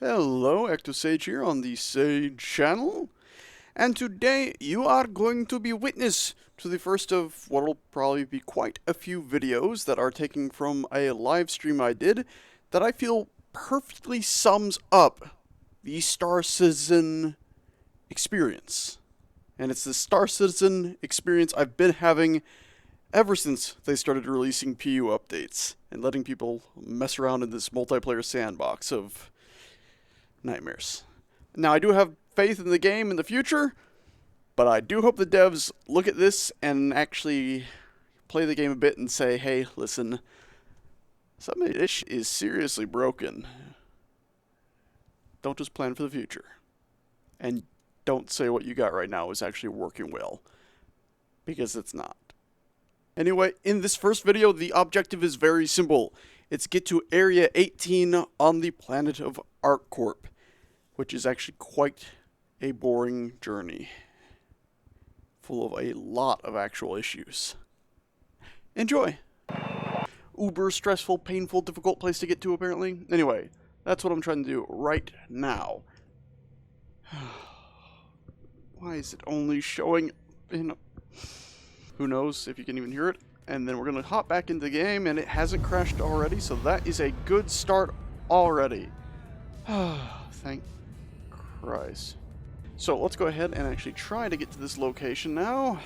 Hello, EctoSage here on the Sage channel, and today you are going to be witness to the first of what will probably be quite a few videos that are taken from a live stream I did that I feel perfectly sums up the Star Citizen experience. And it's the Star Citizen experience I've been having ever since they started releasing PU updates and letting people mess around in this multiplayer sandbox of nightmares. Now, I do have faith in the game in the future, but I do hope the devs look at this and actually play the game a bit and say, hey, listen, some of this is seriously broken. Don't just plan for the future. And don't say what you got right now is actually working well, because it's not. Anyway, in this first video, the objective is very simple. It's get to Area 18 on the planet of ArcCorp, which is actually quite a boring journey, full of a lot of actual issues. Enjoy! Uber stressful, painful, difficult place to get to, apparently. Anyway, that's what I'm trying to do right now. Why is it only showing in... Who knows if you can even hear it. And then we're going to hop back into the game, and it hasn't crashed already, so that is a good start already. Thank Christ. So let's go ahead and actually try to get to this location now.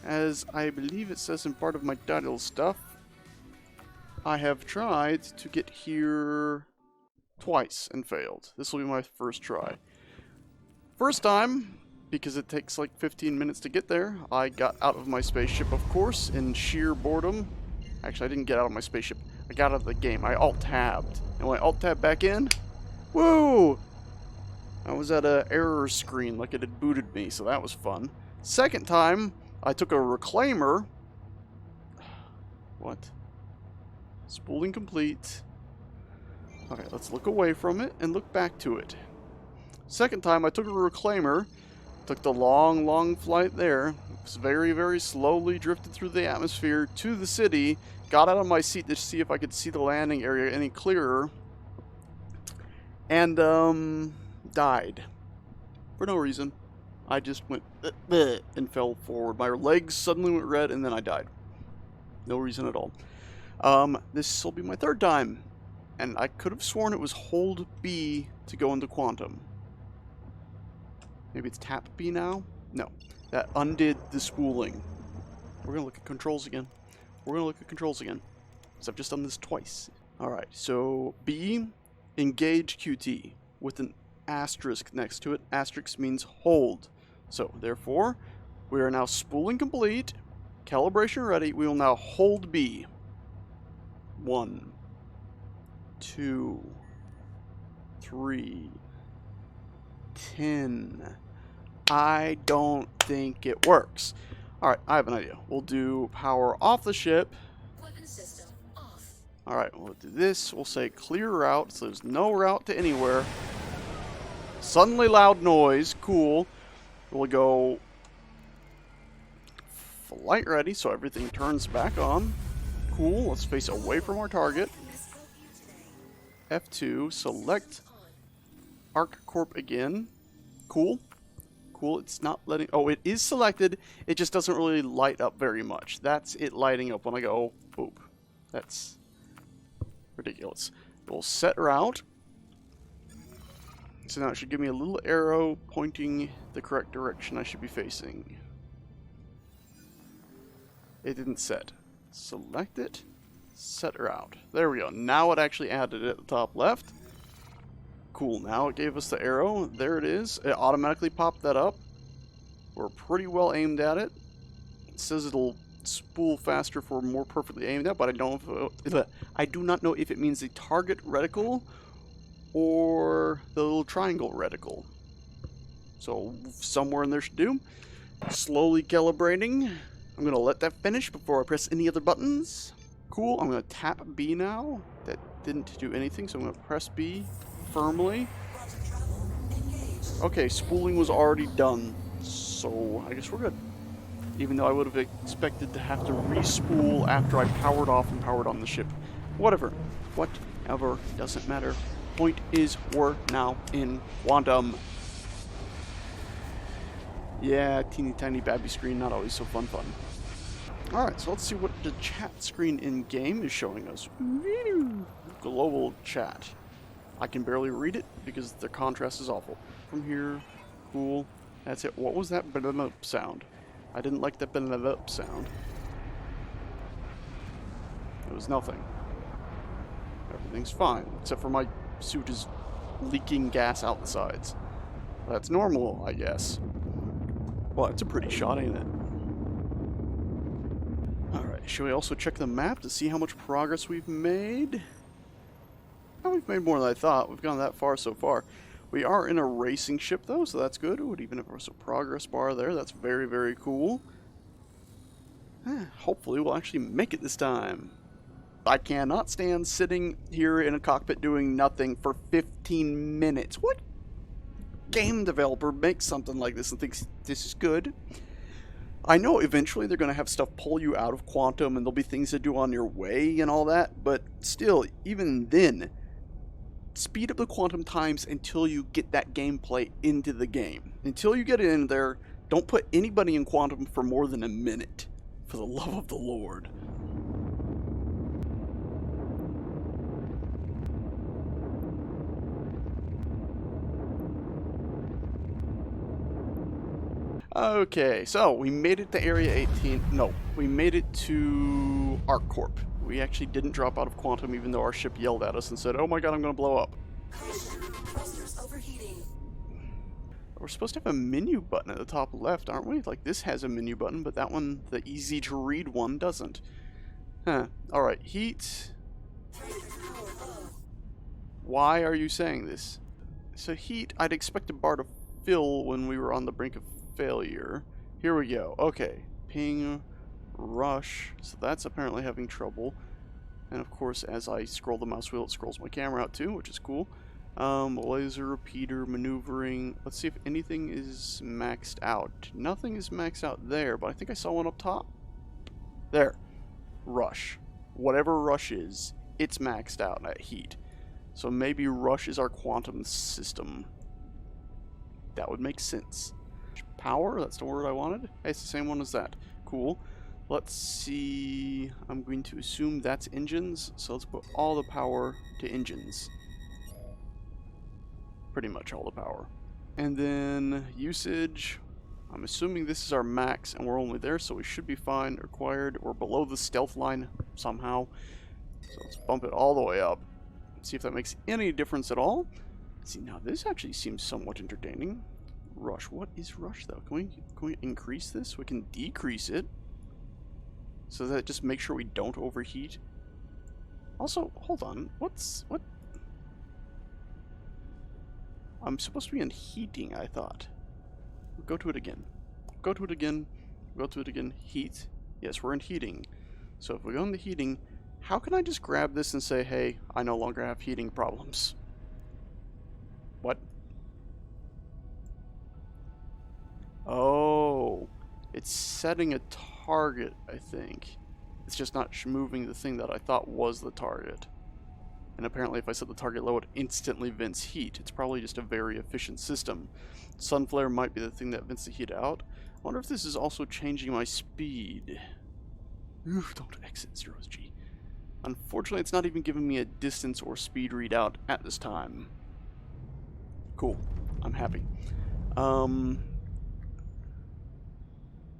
As I believe it says in part of my title stuff, I have tried to get here twice and failed. This will be my first try. First time, because it takes like 15 minutes to get there, I got out of my spaceship, of course, in sheer boredom. Actually, I didn't get out of my spaceship. I got out of the game. I alt-tabbed. And when I alt-tabbed back in, woo! I was at an error screen like it had booted me, so that was fun. Second time, I took a reclaimer. What? Spooling complete. Okay, let's look away from it and look back to it. Second time, I took a reclaimer. Took the long, long flight there. It was very, very slowly drifted through the atmosphere to the city. Got out of my seat to see if I could see the landing area any clearer. And, died. For no reason. I just went and fell forward. My legs suddenly went red and then I died. No reason at all. This will be my third time. And I could have sworn it was hold B to go into quantum. Maybe it's tap B now? No. That undid the spooling. We're going to look at controls again. We're going to look at controls again. Because I've just done this twice. Alright, so B, engage QT with an asterisk next to it. Asterisk means hold. So, therefore, we are now spooling complete. Calibration ready. We will now hold B. 1, 2, 3, 10. I don't think it works. Alright, I have an idea. We'll do power off the ship. Weapon system off. Alright, we'll do this. We'll say clear route, so there's no route to anywhere. Suddenly loud noise. Cool. We'll go flight ready, so everything turns back on. Cool. Let's face away from our target. F2. Select ArcCorp again. Cool. Cool. It's not letting... Oh, it is selected. It just doesn't really light up very much. That's it lighting up when I go, boop. That's ridiculous. We'll set route. So now it should give me a little arrow pointing the correct direction I should be facing. It didn't set. Select it. Set route. There we go. Now it actually added it at the top left. Cool, now it gave us the arrow. There it is. It automatically popped that up. We're pretty well aimed at it. It says it'll spool faster for more perfectly aimed at, but I do not know if it means the target reticle or the little triangle reticle. So somewhere in there should do. Slowly calibrating. I'm going to let that finish before I press any other buttons. Cool, I'm going to tap B now. That didn't do anything, so I'm going to press B firmly. Okay, spooling was already done, so I guess we're good. Even though I would have expected to have to re-spool after I powered off and powered on the ship. Whatever. Whatever. Doesn't matter. Point is, we're now in quantum. Yeah, teeny tiny babby screen, not always so fun. Alright, so let's see what the chat screen in-game is showing us. Global chat. I can barely read it because the contrast is awful. From here, cool. That's it. What was that sound? I didn't like the sound. It was nothing. Everything's fine, except for my suit is leaking gas out the sides. That's normal, I guess. Well, it's a pretty shot, ain't it? Alright, should we also check the map to see how much progress we've made? Oh, we've made more than I thought. We've gone that far so far. We are in a racing ship, though, so that's good. Ooh, even if there's a progress bar there, that's very, very cool. Hopefully we'll actually make it this time. I cannot stand sitting here in a cockpit doing nothing for 15 minutes. What game developer makes something like this and thinks this is good? I know eventually they're going to have stuff pull you out of quantum and there'll be things to do on your way and all that, but still, even then, speed up the quantum times until you get that gameplay into the game. Until you get it in there, don't put anybody in quantum for more than a minute. For the love of the Lord. Okay, so we made it to Area 18. No, we made it to ArcCorp. We actually didn't drop out of quantum even though our ship yelled at us and said, oh my god, I'm going to blow up. Thrusters overheating. We're supposed to have a menu button at the top left, aren't we? Like, this has a menu button, but that one, the easy-to-read one, doesn't. Huh. Alright, heat. Why are you saying this? So heat, I'd expect a bar to fill when we were on the brink of failure. Here we go. Okay. Ping. Rush. So that's apparently having trouble. And of course, as I scroll the mouse wheel, it scrolls my camera out too, which is cool. Laser repeater, maneuvering. Let's see if anything is maxed out. Nothing is maxed out there, but I think I saw one up top. There. Rush. Whatever Rush is, it's maxed out at heat. So maybe Rush is our quantum system. That would make sense. Power, that's the word I wanted. Hey, it's the same one as that. Cool. Let's see. I'm going to assume that's engines, so let's put all the power to engines. Pretty much all the power. And then usage. I'm assuming this is our max, and we're only there, so we should be fine. Required, or below the stealth line somehow. So let's bump it all the way up. See if that makes any difference at all. See, now this actually seems somewhat entertaining. Rush. What is rush, though? Can we increase this? We can decrease it. So that just make sure we don't overheat. Also, hold on. What? I'm supposed to be in heating, I thought. Go to it again. Go to it again. Go to it again. Heat. Yes, we're in heating. So if we go into heating, how can I just grab this and say, hey, I no longer have heating problems? What? Oh, it's setting a target, I think. It's just not moving the thing that I thought was the target. And apparently if I set the target low, it instantly vents heat. It's probably just a very efficient system. Sunflare might be the thing that vents the heat out. I wonder if this is also changing my speed. Oof, don't exit 0G. Unfortunately, it's not even giving me a distance or speed readout at this time. Cool. I'm happy.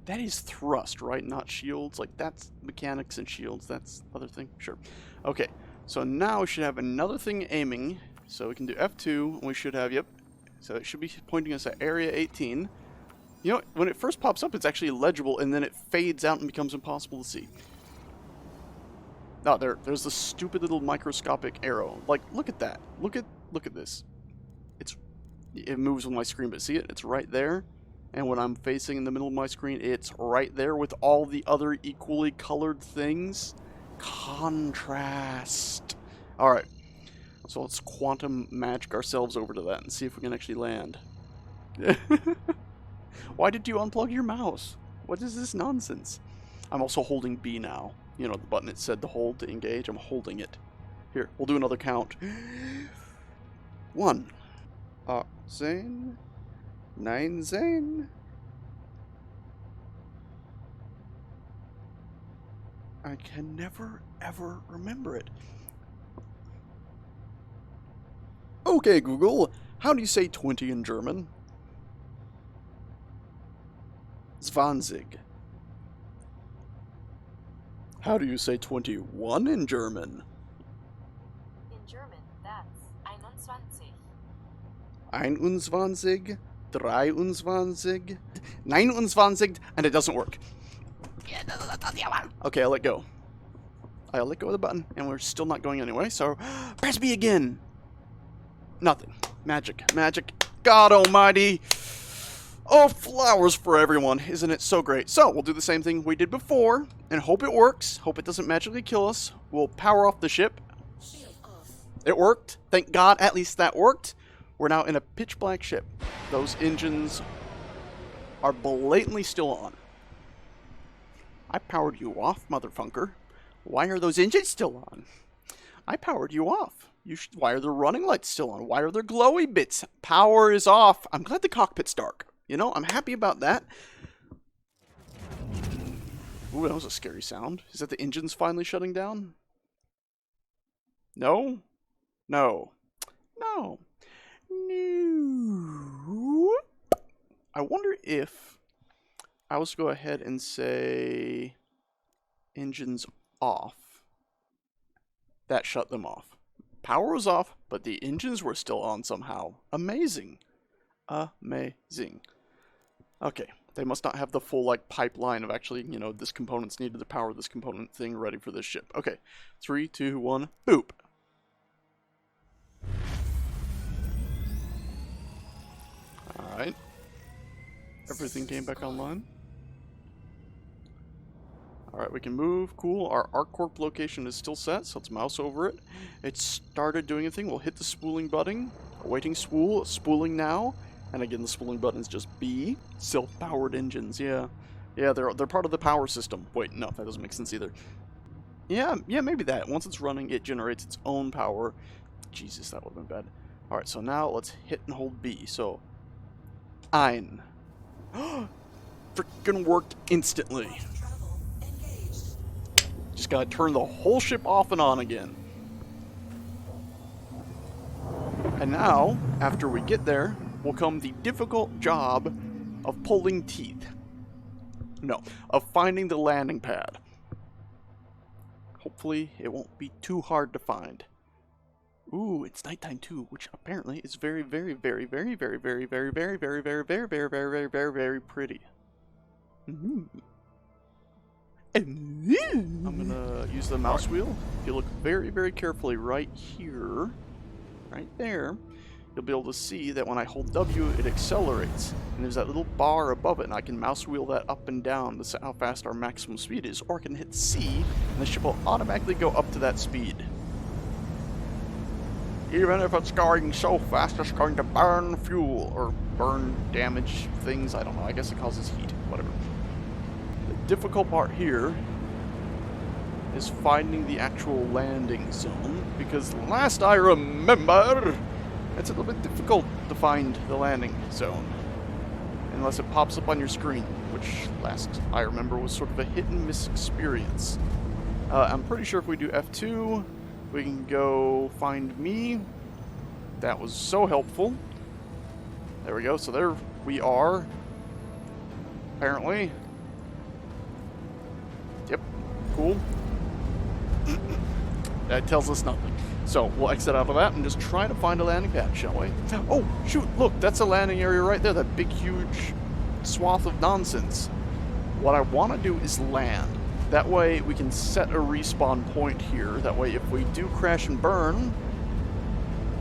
That is thrust, right? Not shields. Like, that's mechanics and shields. That's other thing. Sure. Okay. So now we should have another thing aiming. So we can do F2. And we should have, yep. So it should be pointing us at Area 18. You know, when it first pops up, it's actually legible, and then it fades out and becomes impossible to see. Oh, there's the stupid little microscopic arrow. Like, look at that. Look at this. It moves with my screen, but see it? It's right there. And when I'm facing in the middle of my screen, it's right there with all the other equally colored things. Contrast. Alright. So let's quantum magic ourselves over to that and see if we can actually land. Why did you unplug your mouse? What is this nonsense? I'm also holding B now. You know, the button it said to hold to engage. I'm holding it. Here, we'll do another count. 1. Zane? 9 Zane? I can never, ever remember it. Okay, Google, how do you say 20 in German? Zwanzig. How do you say 21 in German? In German, that's 21. 21, 23, 29, and it doesn't work. Okay, I'll let go. I let go of the button, and we're still not going anyway, so press B again. Nothing. Magic. Magic. God almighty. Oh, flowers for everyone. Isn't it so great? So, we'll do the same thing we did before, and hope it works. Hope it doesn't magically kill us. We'll power off the ship. Shield off. It worked. Thank God, at least that worked. We're now in a pitch black ship. Those engines are blatantly still on. I powered you off, motherfunker. Why are those engines still on? I powered you off. Why are the running lights still on? Why are there glowy bits? Power is off. I'm glad the cockpit's dark. You know, I'm happy about that. Ooh, that was a scary sound. Is that the engines finally shutting down? No? No. No. No. I wonder if I was to go ahead and say engines off. That shut them off. Power was off, but the engines were still on somehow. Amazing. Amazing. Okay, they must not have the full, like, pipeline of actually, you know, this component's needed to power this component thing ready for this ship. Okay, 3, 2, 1, boop. Alright. Everything came back online. Alright, we can move. Cool. Our ArcCorp location is still set, so let's mouse over it. It started doing a thing. We'll hit the spooling button. Awaiting spool. Spooling now. And again, the spooling button is just B. Self-powered engines, yeah. Yeah, they're part of the power system. Wait, no, that doesn't make sense either. Yeah, maybe that. Once it's running, it generates its own power. Jesus, that would have been bad. Alright, so now let's hit and hold B. So, Ein. Freaking worked instantly. Travel engaged. Just gotta turn the whole ship off and on again. And now, after we get there, will come the difficult job of pulling teeth. No, of finding the landing pad. Hopefully, it won't be too hard to find. Ooh, it's nighttime too, which apparently is very, very, very, very, very, very, very, very, very, very, very, very, very, very, very, very pretty. I'm gonna use the mouse wheel. If you look very, very carefully right here, right there, you'll be able to see that when I hold W, it accelerates. And there's that little bar above it, and I can mouse wheel that up and down to see how fast our maximum speed is. Or I can hit C, and the ship will automatically go up to that speed. Even if it's going so fast, it's going to burn fuel, or burn damage things. I don't know. I guess it causes heat. Whatever. The difficult part here is finding the actual landing zone, because last I remember, it's a little bit difficult to find the landing zone, unless it pops up on your screen, which last I remember was sort of a hit and miss experience. I'm pretty sure if we do F2, we can go find me. That was so helpful. There we go, so there we are, apparently. Yep, cool. That tells us nothing. So we'll exit out of that and just try to find a landing pad, shall we? Oh, shoot, look, that's a landing area right there, that big, huge swath of nonsense. What I want to do is land. That way we can set a respawn point here. That way if we do crash and burn,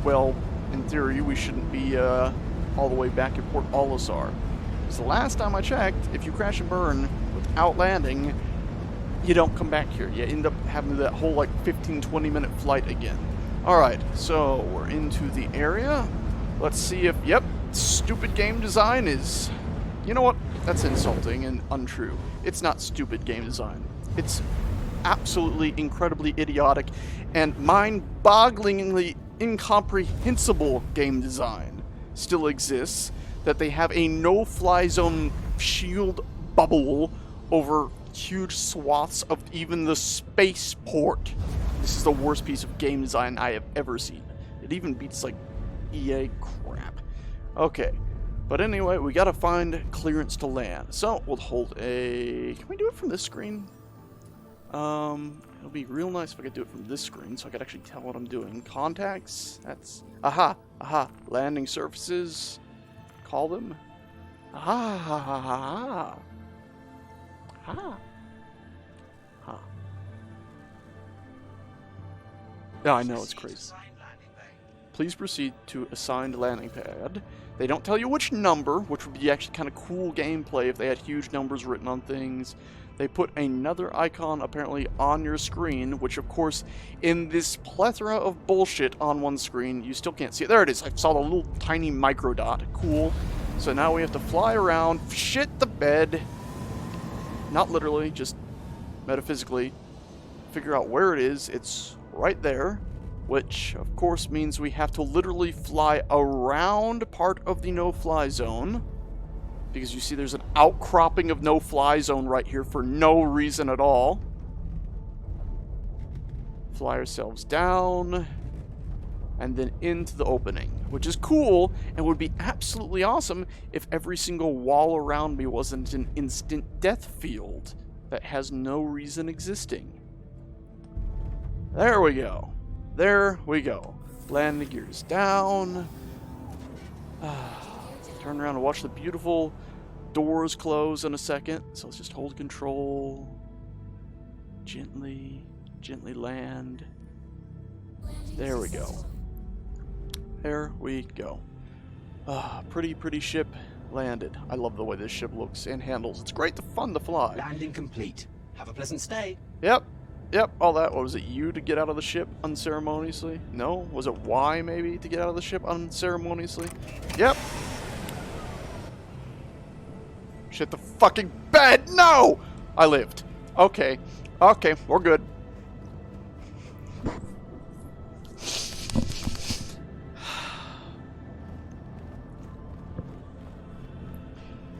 well, in theory, we shouldn't be all the way back at Port Olisar. Because the last time I checked, if you crash and burn without landing, you don't come back here. You end up having that whole, like, 15-20 minute flight again. Alright, so we're into the area. Let's see if, yep, stupid game design is... You know what? That's insulting and untrue. It's not stupid game design. It's absolutely incredibly idiotic and mind-bogglingly incomprehensible game design still exists, that they have a no-fly zone shield bubble over huge swaths of even the spaceport. This is the worst piece of game design I have ever seen. It even beats, like, EA crap. Okay. But anyway, we gotta find clearance to land. So, we'll hold a... Can we do it from this screen? It'll be real nice if I could do it from this screen so I could actually tell what I'm doing. Contacts? That's... Aha! Aha! Landing surfaces. Call them. Aha! Ha ha ha ha! Ha! Ha. Yeah, I know, it's crazy. Please proceed to assigned landing pad. They don't tell you which number, which would be actually kind of cool gameplay if they had huge numbers written on things. They put another icon apparently on your screen, which of course, in this plethora of bullshit on one screen, you still can't see it. There it is. I saw the little tiny micro dot. Cool. So now we have to fly around, shit the bed. Not literally, just metaphysically. Figure out where it is. It's right there. Which, of course, means we have to literally fly around part of the no-fly zone. Because you see there's an outcropping of no-fly zone right here for no reason at all. Fly ourselves down. And then into the opening. Which is cool, and would be absolutely awesome if every single wall around me wasn't an instant death field that has no reason existing. There we go. There we go. Land the gears down. Turn around and watch the beautiful doors close in a second. So let's just hold control. Gently, gently land. There we go. There we go. Pretty ship landed. I love the way this ship looks and handles. It's great, fun to fly. Landing complete. Have a pleasant stay. Yep, all that. What was it, U to get out of the ship unceremoniously? No? Was it Y, maybe, to get out of the ship unceremoniously? Yep. Shit the fucking bed! No! I lived. Okay, we're good.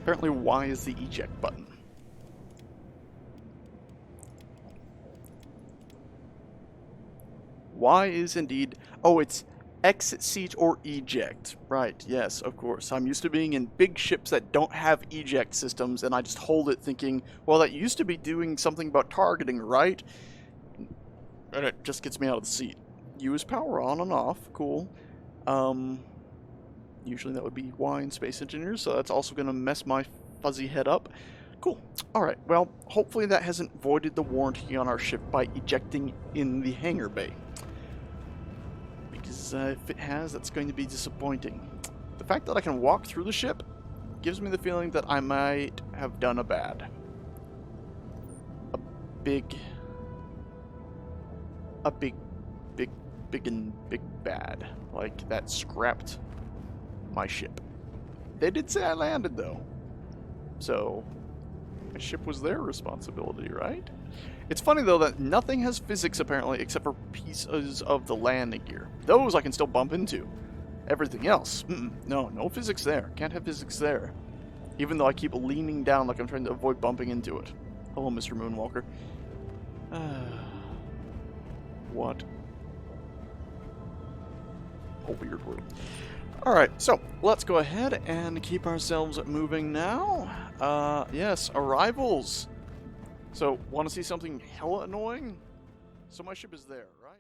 Apparently Y is the eject button. Y is indeed... Oh, it's exit seat or eject. Right, yes, of course. I'm used to being in big ships that don't have eject systems, and I just hold it thinking, well, that used to be doing something about targeting, right? And it just gets me out of the seat. U is power on and off. Cool. Usually that would be Y in Space Engineers, so that's also going to mess my fuzzy head up. Cool. Alright, well, hopefully that hasn't voided the warranty on our ship by ejecting in the hangar bay. Because if it has, that's going to be disappointing. The fact that I can walk through the ship gives me the feeling that I might have done a bad. A big bad. Like, that scrapped my ship. They did say I landed, though. So, my ship was their responsibility, right? It's funny, though, that nothing has physics, apparently, except for pieces of the landing gear. Those I can still bump into. Everything else, no physics there. Can't have physics there. Even though I keep leaning down like I'm trying to avoid bumping into it. Hello, Mr. Moonwalker. What? A weird word. Alright, so, let's go ahead and keep ourselves moving now. Yes, arrivals. So, want to see something hella annoying? So my ship is there, right?